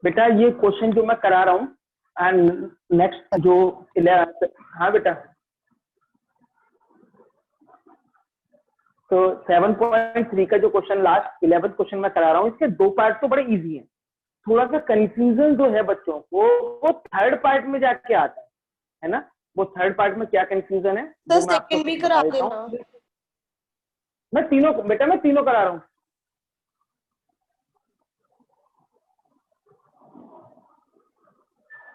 बेटा ये क्वेश्चन जो मैं करा रहा हूँ एंड नेक्स्ट जो हाँ बेटा, तो 7.3 का जो क्वेश्चन लास्ट 11th क्वेश्चन मैं करा रहा हूँ, इसके दो पार्ट तो बड़े इजी हैं। थोड़ा सा कंफ्यूजन जो है बच्चों को वो थर्ड पार्ट में जाके आता है ना। वो थर्ड पार्ट में क्या कंफ्यूजन है तो वो मैं आपको सेकंड भी करा बता देता देना। हूँ। मैं तीनों बेटा मैं तीनों करा रहा हूँ।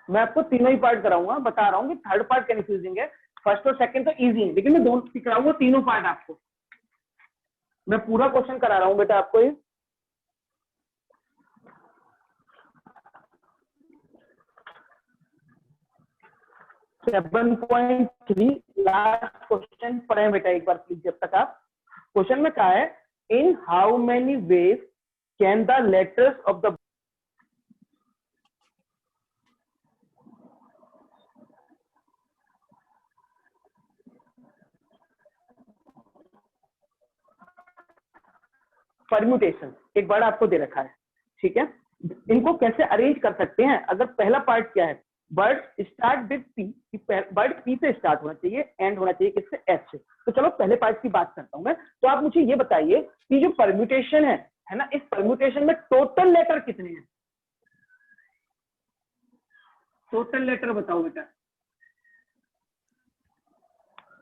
मैं आपको तीनों ही पार्ट कराऊंगा, बता रहा हूँ कि थर्ड पार्ट कंफ्यूजिंग है, फर्स्ट और सेकंड तो इजी है, लेकिन मैं दोनों कराऊंगा तीनों पार्ट आपको। मैं पूरा क्वेश्चन करा रहा हूँ बेटा आपको ये। Seven point three last question पढ़े बेटा एक बार प्लीज जब तक आप। क्वेश्चन में कहा है इन how many ways can the letters of the permutation, एक वर्ड आपको दे रखा है, ठीक है, इनको कैसे अरेंज कर सकते हैं। अगर पहला पार्ट क्या है, word start with P, word P से स्टार्ट होना चाहिए, एंड होना चाहिए किससे, एस से। तो चलो पहले पार्ट की बात करता हूं मैं। तो आप मुझे ये बताइए कि जो परम्यूटेशन है ना, इस परम्यूटेशन में टोटल लेटर कितने हैं। टोटल लेटर बताओ बेटा,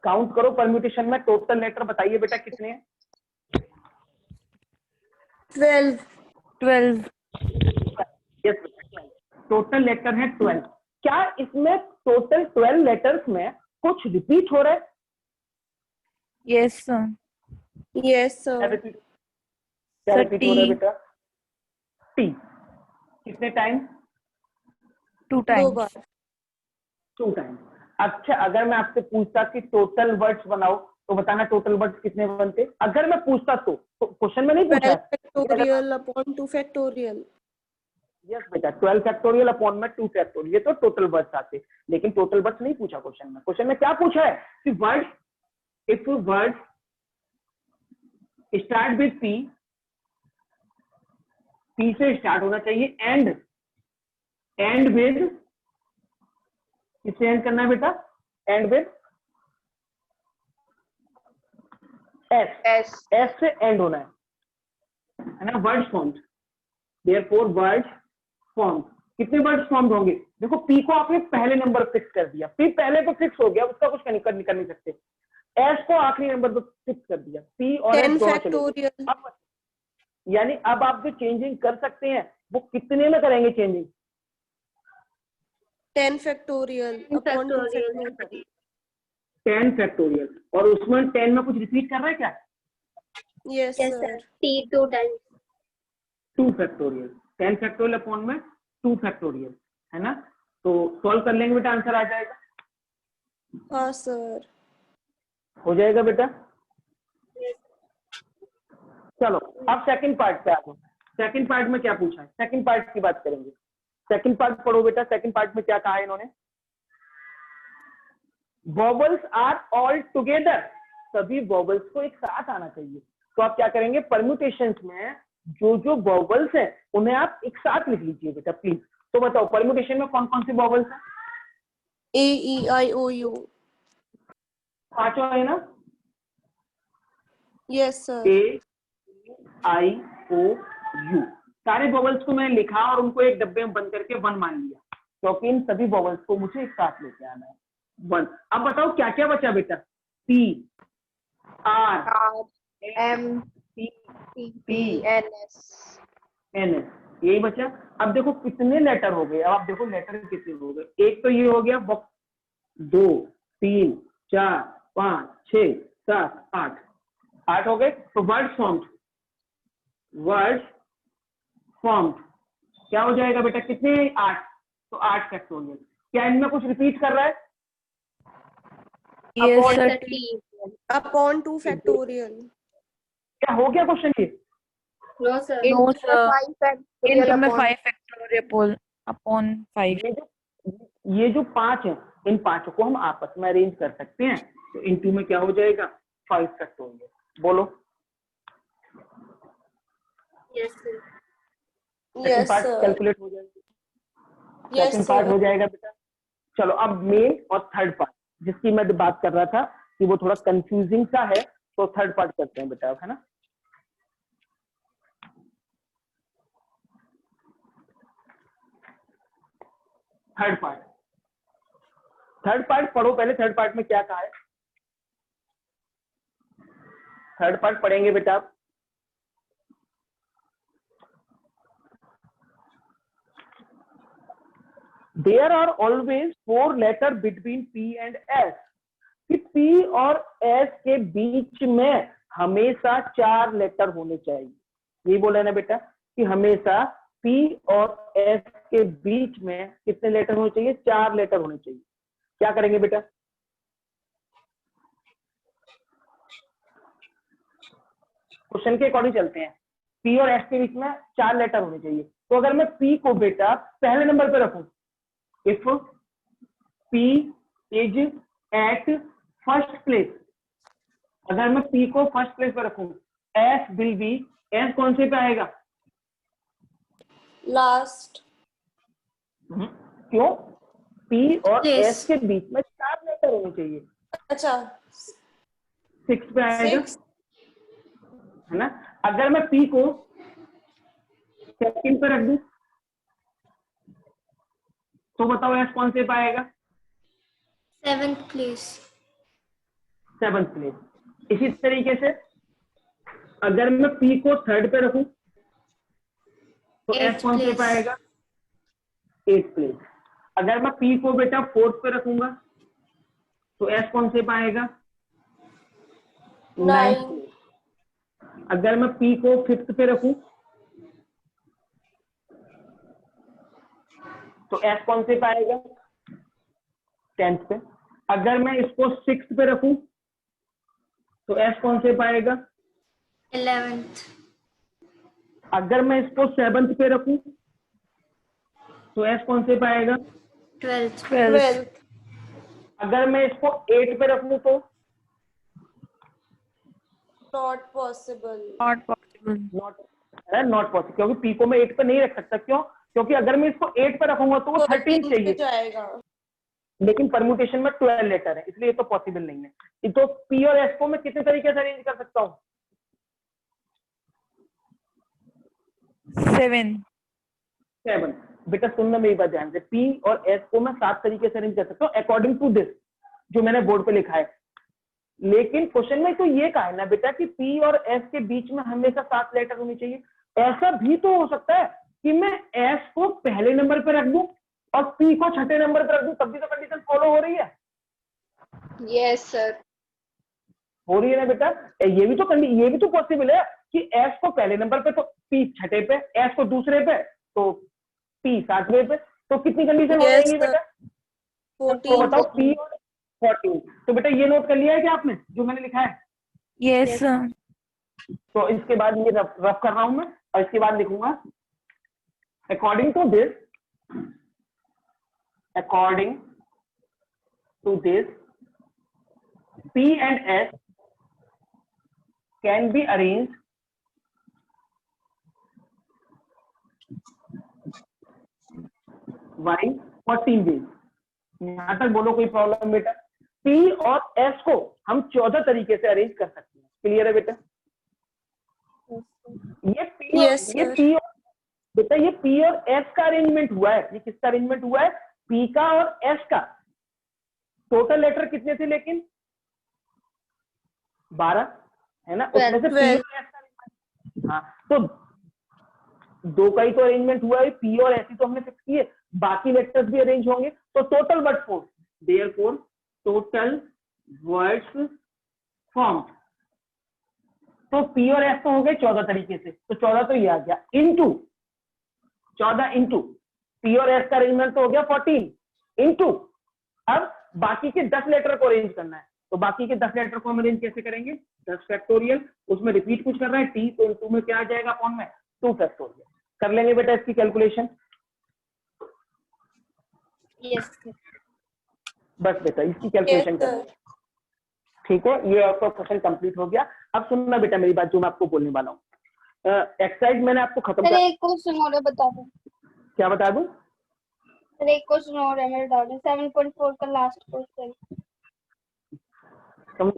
काउंट करो परम्यूटेशन में टोटल लेटर बताइए बेटा कितने हैं। 12। यस, टोटल लेटर है 12। क्या इसमें टोटल 12 लेटर्स में कुछ रिपीट हो रहा है। Yes sir. Yes sir. क्या रिपीट हो रहा है बेटा, टी। कितने टाइम, 2 टाइम्स। 2 टाइम। अच्छा अगर मैं आपसे पूछता कि टोटल वर्ड्स बनाओ तो बताना टोटल वर्ड्स कितने बनते। अगर मैं पूछता तो क्वेश्चन में नहीं पूछा 12 फैक्टोरियल अपॉन 2 फैक्टोरियल। यस बेटा 12 फैक्टोरियल अपॉन में 2 फैक्टोरियल, ये तो टोटल वर्ड्स आते, लेकिन टोटल वर्ड्स नहीं पूछा क्वेश्चन में। क्वेश्चन में क्या पूछा है कि words, if words start with P, P से स्टार्ट होना चाहिए, एंड विद, किससे एंड करना है बेटा, एंड विद एस, एस से एंड होना है ना। Words formed, therefore words formed. कितने वर्ड्स फॉर्म्ड होंगे, देखो पी को आपने पहले नंबर फिक्स कर दिया, पी पहले तो फिक्स हो गया, उसका कुछ कर नहीं सकते। एस को आखिरी नंबर पर फिक्स कर दिया, पी और एस दोनों चले। अब यानी अब आप जो चेंजिंग कर सकते हैं वो कितने में करेंगे changing, 10 factorial upon 2 factorial. 10 factorial, और उसमें 10 में कुछ रिपीट कर रहा है क्या। Yes sir. T 2 times, 2 factorial, 10 factorial upon में 2 फैक्टोरियल, है ना। तो सॉल्व कर लेंगे बेटा, आंसर आ जाएगा। हाँ सर। हो जाएगा बेटा। चलो अब सेकंड पार्ट पे आ जाओ। सेकंड पार्ट में क्या पूछा है, सेकंड पार्ट की बात करेंगे। सेकंड पार्ट पढ़ो बेटा। सेकंड पार्ट में क्या कहा है इन्होंने, वॉवल्स आर ऑल टुगेदर, सभी वॉवल्स को एक साथ आना चाहिए। तो आप क्या करेंगे, परम्यूटेशंस में जो जो वॉवल्स है उन्हें आप एक साथ लिख लीजिए बेटा प्लीज। तो बताओ परम्यूटेशन में कौन कौन सी वॉवल्स है। ए ई आई ओ यू, पांचों है ना। Yes sir. A I O U, सारे वॉवल्स को मैंने लिखा और उनको एक डब्बे में बंद करके 1 मान लिया, क्योंकि इन सभी वॉवल्स को मुझे एक साथ लेके आना है 1। अब बताओ क्या क्या बचा बेटा, P, R, M, P, N, S, यही बचा। अब देखो कितने लेटर हो गए, अब आप देखो लेटर कितने हो गए। एक तो ये हो गया, 2 3 4 5 6 7 8 हो गए। तो वर्ड्स फॉर्म्ड, वर्ड्स फॉर्म्ड क्या हो जाएगा बेटा, कितने 8, तो 8 फैक्टोरियल। क्या इनमें कुछ रिपीट कर रहा है, यस सर। Upon 2 factorial. क्या हो गया क्वेश्चन ये। No sir, no sir, 5 factorial इनमें अपॉन 5 फैक्टोरियल अपॉन 5। ये जो 5 है, इन 5 को हम आपस में अरेंज कर सकते हैं। तो इन 2 में क्या हो जाएगा, 5 फैक्टोरियल। बोलो। Yes sir, yes part sir. Calculate हो जाएगा। Yes, second part sir. हो जाएगा बेटा। चलो अब मेन और थर्ड पार्ट जिसकी मैं बात कर रहा था कि वो थोड़ा कंफ्यूजिंग सा है, तो थर्ड पार्ट करते हैं बेटा, है ना। थर्ड पार्ट पढ़ो पहले। थर्ड पार्ट में क्या कहा है? थर्ड पार्ट पढ़ेंगे बेटा आप। There are always 4 letter between P and S. कि P और S के बीच में हमेशा 4 लेटर होने चाहिए। यही बोला ना बेटा कि हमेशा P और S के बीच में कितने लेटर होने चाहिए? 4 लेटर होने चाहिए। क्या करेंगे बेटा? क्वेश्चन के अकॉर्डिंग चलते हैं। P और S के बीच में 4 लेटर होने चाहिए। तो अगर मैं P को बेटा पहले नंबर पे रखूं, if P is at first place, अगर मैं P को फर्स्ट प्लेस पे रखूं, S will be, S कौन से पे आएगा? Last. क्यों? P और Place. S के बीच में 4 लेटर होने चाहिए। अच्छा, 6 पे आएगा, 6. है ना। अगर मैं P को सेकंड पे रख दूं तो बताओ S कौन से पे आएगा? 7th place. 7th place. इसी तरीके से अगर मैं P को थर्ड पे रखूं तो S 8th कौन से पे place. आएगा? 8th place. अगर मैं P को बेटा फोर्थ पे रखूंगा तो S कौन से पे आएगा? 9th 9. प्लेस। अगर मैं P को फिफ्थ पे रखूं तो S कौन से पे आएगा? 10th पे। अगर मैं इसको सिक्स्थ पे रखूं तो S कौन से पे आएगा? 11th. अगर मैं इसको 7th पे रखूं तो S कौन से पे आएगा? 12th. 12th. अगर मैं इसको 8 पे रखूं तो Not possible. नॉट पॉसिबल, क्योंकि P को मैं 8 पे नहीं रख सकता। क्यों? क्योंकि अगर मैं इसको 8 पे रखूंगा तो वो 13 13 चाहिए, पे जाएगा. लेकिन परम्यूटेशन में 12 लेटर है, इसलिए तो पॉसिबल नहीं है। तो P और S को मैं कितने तरीके से अरेंज कर सकता हूँ? 7। बेटा सुनना मेरी बात ध्यान से, P और S को मैं 7 तरीके से अरेंज कर सकता हूँ अकॉर्डिंग टू दिस जो मैंने बोर्ड पे लिखा है। लेकिन क्वेश्चन में तो ये कहा है ना बेटा कि P और S के बीच में हमेशा 7 लेटर होनी चाहिए। ऐसा भी तो हो सकता है कि मैं S को पहले नंबर पे रख दूं और P को छठे नंबर पे रख दूं, तब भी तो कंडीशन फॉलो हो रही है। Yes, sir. हो रही है ना बेटा। ये भी तो पॉसिबल है कि S को पहले नंबर पे तो P छठे पे, S को दूसरे पे तो P सातवें पे। तो कितनी कंडीशन हो Yes, जाएंगी बेटा? तो 14. बताओ P और 14। तो बेटा ये नोट कर लिया है क्या आपने जो मैंने लिखा है? Yes, Yes. sir. तो इसके बाद ये रफ कर रहा हूं मैं और इसके बाद लिखूंगा according to this P and S can be arranged by 14 ways। यहां तक बोलो कोई प्रॉब्लम बेटा? P और S को हम 14 तरीके से अरेंज कर सकते हैं। क्लियर है बेटा? ये P Yes, ये sir. P और बेटा ये P और S का अरेंजमेंट हुआ है। ये किसका अरेंजमेंट हुआ है? P का और S का। टोटल लेटर कितने थे लेकिन? 12 है ना। उसमें से P 12. और S का arrangement- हाँ, तो 2 का ही तो अरेंजमेंट हुआ है, P और S ही तो हमने फिक्स किए, बाकी लेटर्स भी अरेंज होंगे। तो total word form, therefore total words form. तो P और S तो हो गए 14 तरीके से, तो 14 तो ये आ गया इनटू 14 इंटू P और S का अरेंजमेंट तो हो गया 14 इंटू। अब बाकी के 10 लेटर को अरेंज करना है, तो बाकी के 10 लेटर को हम अरेंज कैसे करेंगे? 10 फैक्टोरियल, उसमें रिपीट कुछ कर रहा है T, तो इंटू में क्या आ जाएगा अपॉन में 2 फैक्टोरियल। कर लेंगे बेटा इसकी कैलकुलेशन। Yes, sir. बस बेटा इसकी Yes, कैलकुलेशन sir. कर, ठीक है। ये आपका क्वेश्चन कंप्लीट हो गया। अब सुनना बेटा मेरी बात जो मैं आपको बोलने वाला हूँ। एक्सरसाइज मैंने आपको खत्म सर कर, एक क्वेश्चन और बता दो। क्या बता दूं? सर एक क्वेश्चन और है मेरे डाउट है 7.4 का लास्ट क्वेश्चन। कौन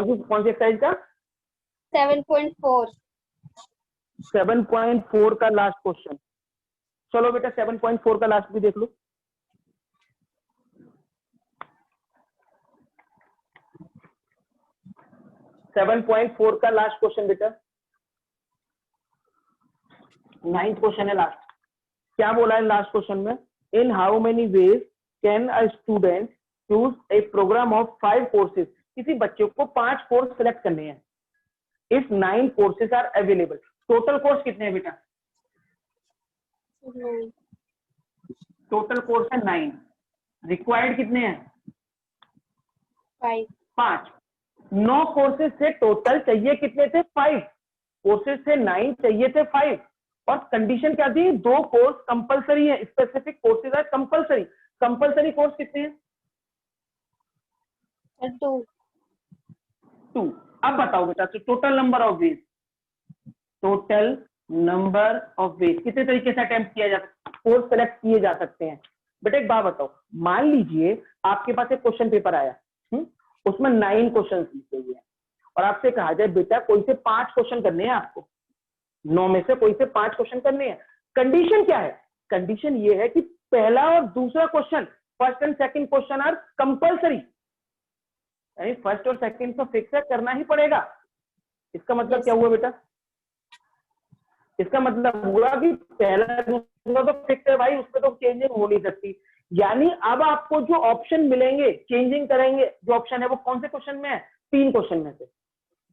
सी एक्सरसाइज का? 7.4। 7.4 का लास्ट क्वेश्चन। चलो बेटा 7.4 का लास्ट भी देख लो। सेवन पॉइंट फोर का लास्ट क्वेश्चन बेटा, 9th क्वेश्चन है लास्ट। क्या बोला है लास्ट क्वेश्चन में? In how many ways can a student choose a program of 5 courses. किसी बच्चे को 5 कोर्स सेलेक्ट करने हैं। If 9 courses are available. Total course कितने हैं बेटा? टोटल कोर्स है 9। रिक्वायर्ड कितने हैं? 5। 9 कोर्सेज से टोटल चाहिए कितने थे? 5। कोर्सेज से 9 चाहिए थे 5। और कंडीशन क्या थी? 2 कोर्स कंपलसरी है। Specific courses are compulsory. Compulsory course कितने हैं? 2। अब बताओ बेटा, total number of ways. Total number of ways कितने तरीके से अटेम्प्ट किया जा सकता है? कोर्स सेलेक्ट किए जा सकते हैं। बेटा एक बात बताओ, मान लीजिए आपके पास एक क्वेश्चन पेपर आया, उसमें 9 क्वेश्चन लिखे हुए हैं और आपसे कहा जाए बेटा कोई से 5 क्वेश्चन करने हैं आपको। 9 में से कोई से 5 क्वेश्चन करने हैं। कंडीशन क्या है? कंडीशन ये है कि पहला और दूसरा question, first and second question are compulsory. यानी फर्स्ट और सेकंड तो फिक्स है, करना ही पड़ेगा। इसका मतलब क्या हुआ बेटा? इसका मतलब हुआ कि पहला दूसरा तो फिक्स है भाई, उसमें तो चेंजिंग हो नहीं सकती। यानी अब आपको जो ऑप्शन मिलेंगे चेंजिंग करेंगे, जो ऑप्शन है वो कौन से क्वेश्चन में है? 3 क्वेश्चन में से।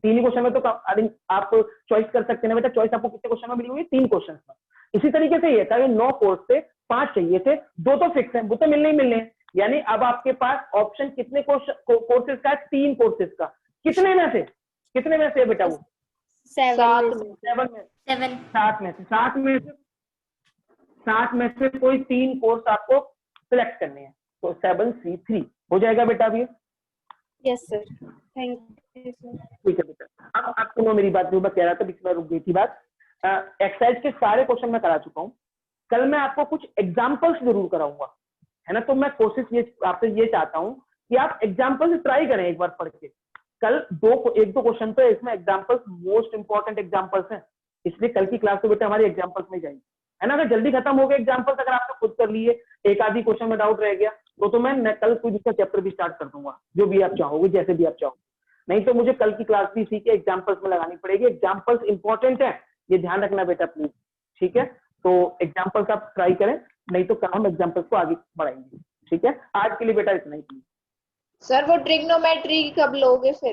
3 क्वेश्चन में तो आप चॉइस कर सकते हैं बेटा। चॉइस आपको कितने क्वेश्चन में मिली हुई? 3 क्वेश्चन में। इसी तरीके से ये था कि 9 कोर्स से 5 चाहिए थे, 2 तो फिक्स है, वो तो मिलने ही मिलने हैं। यानी अब आपके पास ऑप्शन कितने कोर्सेज का है? 3 कोर्सेज का। कितने में से? कितने में से बेटा? वो 7 सात में से कोई 3 कोर्स आपको सिलेक्ट करने हैं। तो 7C3 हो जाएगा बेटा अभी। Yes sir, thank you sir. ठीक है बेटा। अब आप सुनो मेरी बात, जो मैं कह रहा था बीच में रुक गई थी बात। एक्सरसाइज के सारे क्वेश्चन मैं करा चुका हूँ। कल मैं आपको कुछ एग्जाम्पल्स जरूर कराऊंगा, है ना। तो मैं कोशिश ये आपसे ये चाहता हूँ कि आप एग्जाम्पल्स ट्राई करें एक बार पढ़ के। कल 1-2 क्वेश्चन तो इसमें एग्जाम्पल्स मोस्ट इंपॉर्टेंट एग्जाम्पल्स हैं, इसलिए कल की क्लास तो बेटा हमारी एग्जाम्पल्स में जाएगी, है ना। अगर जल्दी खत्म हो गए एग्जाम्पल्स, अगर आपने खुद कर लिए, एक आधी क्वेश्चन में डाउट रह गया, तो मैं कल कोई दूसरा चैप्टर भी स्टार्ट कर दूंगा, जो भी आप चाहोगे, जैसे भी आप चाहोगे। नहीं तो मुझे कल की क्लास भी इसी के एग्जाम्पल्स में लगानी पड़ेगी। एग्जाम्पल्स इंपॉर्टेंट है, ये ध्यान रखना बेटा प्लीज, ठीक है। तो एग्जाम्पल्स आप ट्राई करें, नहीं तो हम एग्जाम्पल्स को आगे बढ़ाएंगे, ठीक है। आज के लिए बेटा इतना ही। सर वो ट्रिग्नोमेट्री कब लोगे फिर?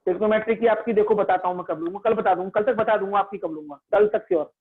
ट्रिग्नोमेट्री की आपकी देखो बताता हूँ मैं कब लूंगा, कल बता दूंगा, कल तक बता दूंगा आपकी कब लूंगा, कल तक श्योर।